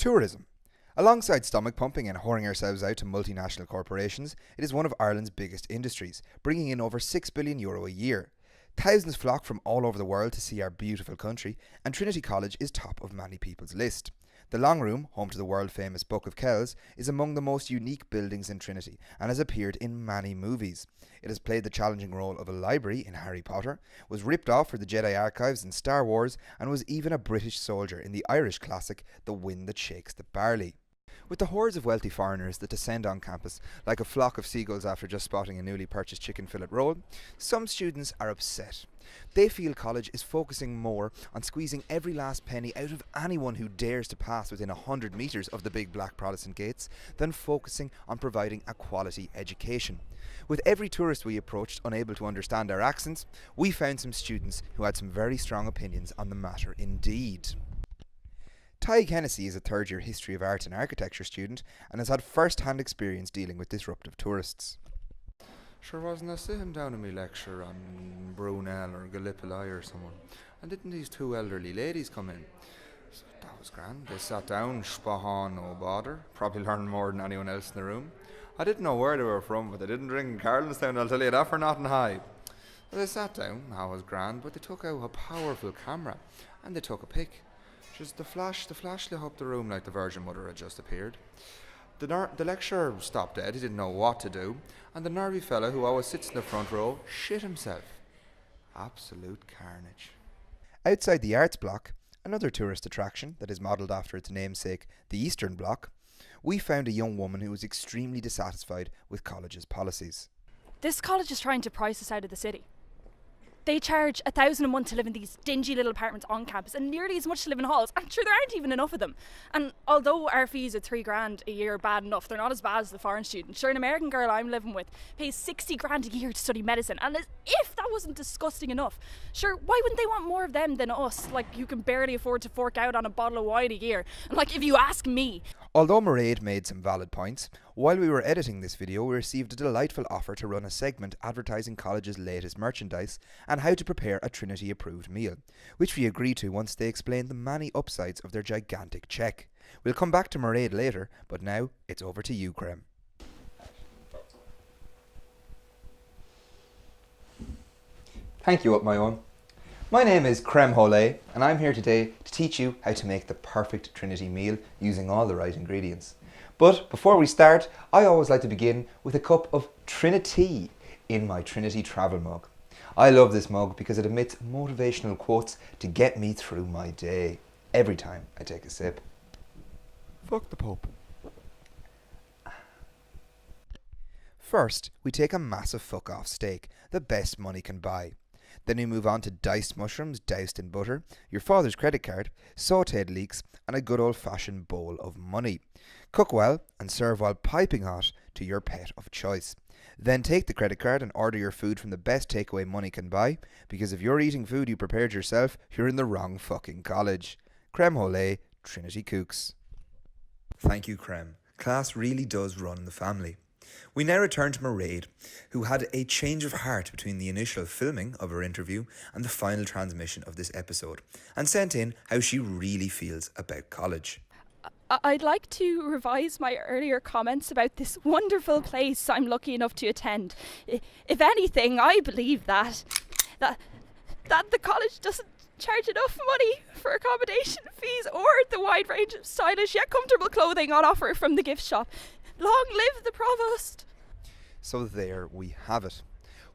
Tourism. Alongside stomach pumping and whoring ourselves out to multinational corporations, it is one of Ireland's biggest industries, bringing in over €6 billion a year. Thousands flock from all over the world to see our beautiful country, and Trinity College is top of many people's list. The Long Room, home to the world-famous Book of Kells, is among the most unique buildings in Trinity and has appeared in many movies. It has played the challenging role of a library in Harry Potter, was ripped off for the Jedi Archives in Star Wars, and was even a British soldier in the Irish classic The Wind That Shakes the Barley. With the hordes of wealthy foreigners that descend on campus like a flock of seagulls after just spotting a newly purchased chicken fillet roll, some students are upset. They feel college is focusing more on squeezing every last penny out of anyone who dares to pass within 100 metres of the big black Protestant gates than focusing on providing a quality education. With every tourist we approached unable to understand our accents, we found some students who had some very strong opinions on the matter indeed. Ty Hennessy is a third-year History of Art and Architecture student and has had first-hand experience dealing with disruptive tourists. Sure wasn't I sitting down in my lecture on Brunel or Gallipoli or someone, and didn't these two elderly ladies come in? So that was grand. They sat down, spahan, no bother, probably learned more than anyone else in the room. I didn't know where they were from, but they didn't ring in Carlinstown, I'll tell you that for nothing high. They sat down, that was grand, but they took out a powerful camera, and they took a pic. Just the flash lit up the room like the Virgin Mother had just appeared. The lecturer stopped dead, he didn't know what to do, and the nervy fella who always sits in the front row shit himself. Absolute carnage. Outside the Arts Block, another tourist attraction that is modelled after its namesake, the Eastern Bloc, we found a young woman who was extremely dissatisfied with college's policies. This college is trying to price us out of the city. They charge $1,000 a month to live in these dingy little apartments on campus and nearly as much to live in halls. I'm sure there aren't even enough of them. And although our fees at $3,000 a year are bad enough, they're not as bad as the foreign student. Sure, an American girl I'm living with pays $60,000 a year to study medicine. And as if that wasn't disgusting enough, sure, why wouldn't they want more of them than us? Like, you can barely afford to fork out on a bottle of wine a year. And like, if you ask me. Although Mairead made some valid points, while we were editing this video we received a delightful offer to run a segment advertising college's latest merchandise and how to prepare a Trinity approved meal, which we agreed to once they explained the many upsides of their gigantic cheque. We'll come back to Mairead later, but now it's over to you, Crem. Thank you, Up My Own. My name is Creme Hole, and I'm here today to teach you how to make the perfect Trinity meal using all the right ingredients. But before we start, I always like to begin with a cup of Trinity in my Trinity travel mug. I love this mug because it emits motivational quotes to get me through my day every time I take a sip. Fuck the Pope. First, we take a massive fuck-off steak, the best money can buy. Then we move on to diced mushrooms doused in butter, your father's credit card, sautéed leeks, and a good old-fashioned bowl of money. Cook well and serve while piping hot to your pet of choice. Then take the credit card and order your food from the best takeaway money can buy, because if you're eating food you prepared yourself, you're in the wrong fucking college. Creme Hole, Trinity Cooks. Thank you, Creme. Class really does run in the family. We now return to Mairead, who had a change of heart between the initial filming of her interview and the final transmission of this episode, and sent in how she really feels about college. I'd like to revise my earlier comments about this wonderful place I'm lucky enough to attend. If anything, I believe that the college doesn't charge enough money for accommodation fees or the wide range of stylish yet comfortable clothing on offer from the gift shop. Long live the provost! So there we have it.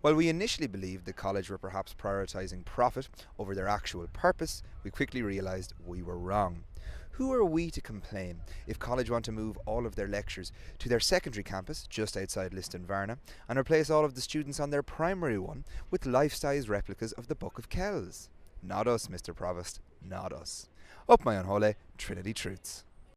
While we initially believed the college were perhaps prioritising profit over their actual purpose, we quickly realised we were wrong. Who are we to complain if college want to move all of their lectures to their secondary campus just outside Listonvarna and replace all of the students on their primary one with life-size replicas of the Book of Kells? Not us, Mr. Provost, not us. Up My Own Hole, Trinity Truths.